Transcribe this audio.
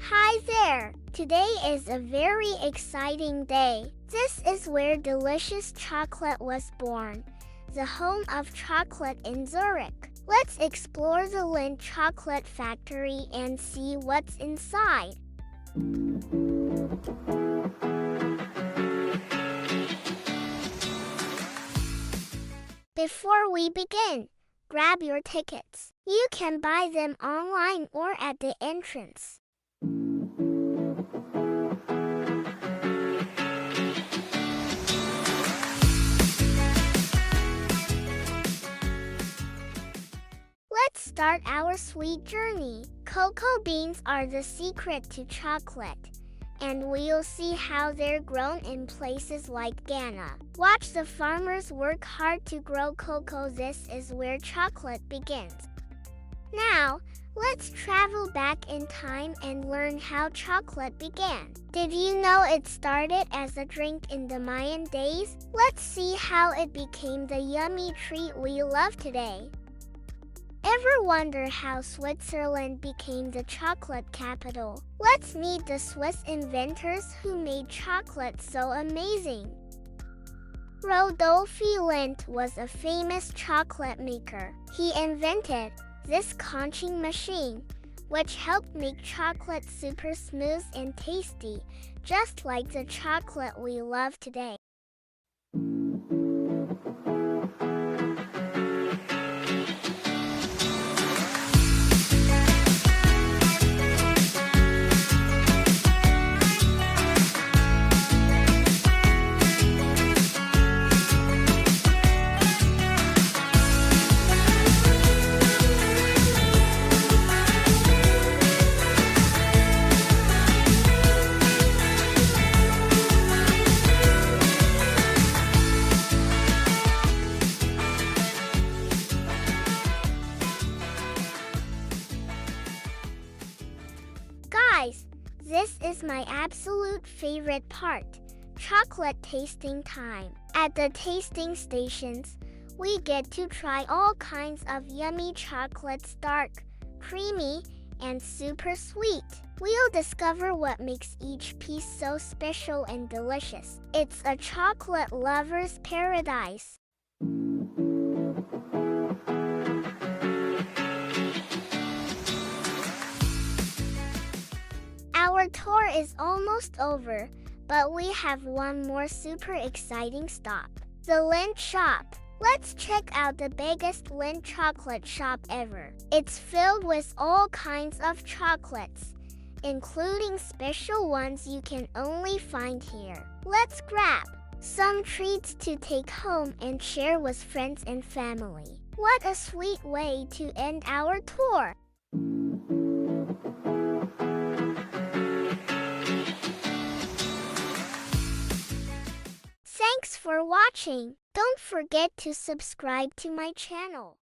Hi there! Today is a very exciting day. This is where delicious chocolate was born, the home of chocolate in Zurich. Let's explore the Lindt Chocolate Factory and see what's inside. Before we begin, grab your tickets. You can buy them online or at the entrance. Let's start our sweet journey. Cocoa beans are the secret to chocolate, and we'll see how they're grown in places like Ghana. Watch the farmers work hard to grow cocoa. This is where chocolate begins. Now, let's travel back in time and learn how chocolate began. Did you know it started as a drink in the Mayan days? Let's see how it became the yummy treat we love today. Ever wonder how Switzerland became the chocolate capital? Let's meet the Swiss inventors who made chocolate so amazing. Rodolphe Lindt was a famous chocolate maker. He invented this conching machine, which helped make chocolate super smooth and tasty, just like the chocolate we love today. Guys, this is my absolute favorite part, chocolate tasting time. At the tasting stations, we get to try all kinds of yummy chocolates, dark, creamy, and super sweet. We'll discover what makes each piece so special and delicious. It's a chocolate lover's paradise. Our tour is almost over, but we have one more super exciting stop, the Lindt shop. Let's check out the biggest Lindt chocolate shop ever. It's filled with all kinds of chocolates, including special ones you can only find here. Let's grab some treats to take home and share with friends and family. What a sweet way to end our tour! Thanks for watching. Don't forget to subscribe to my channel.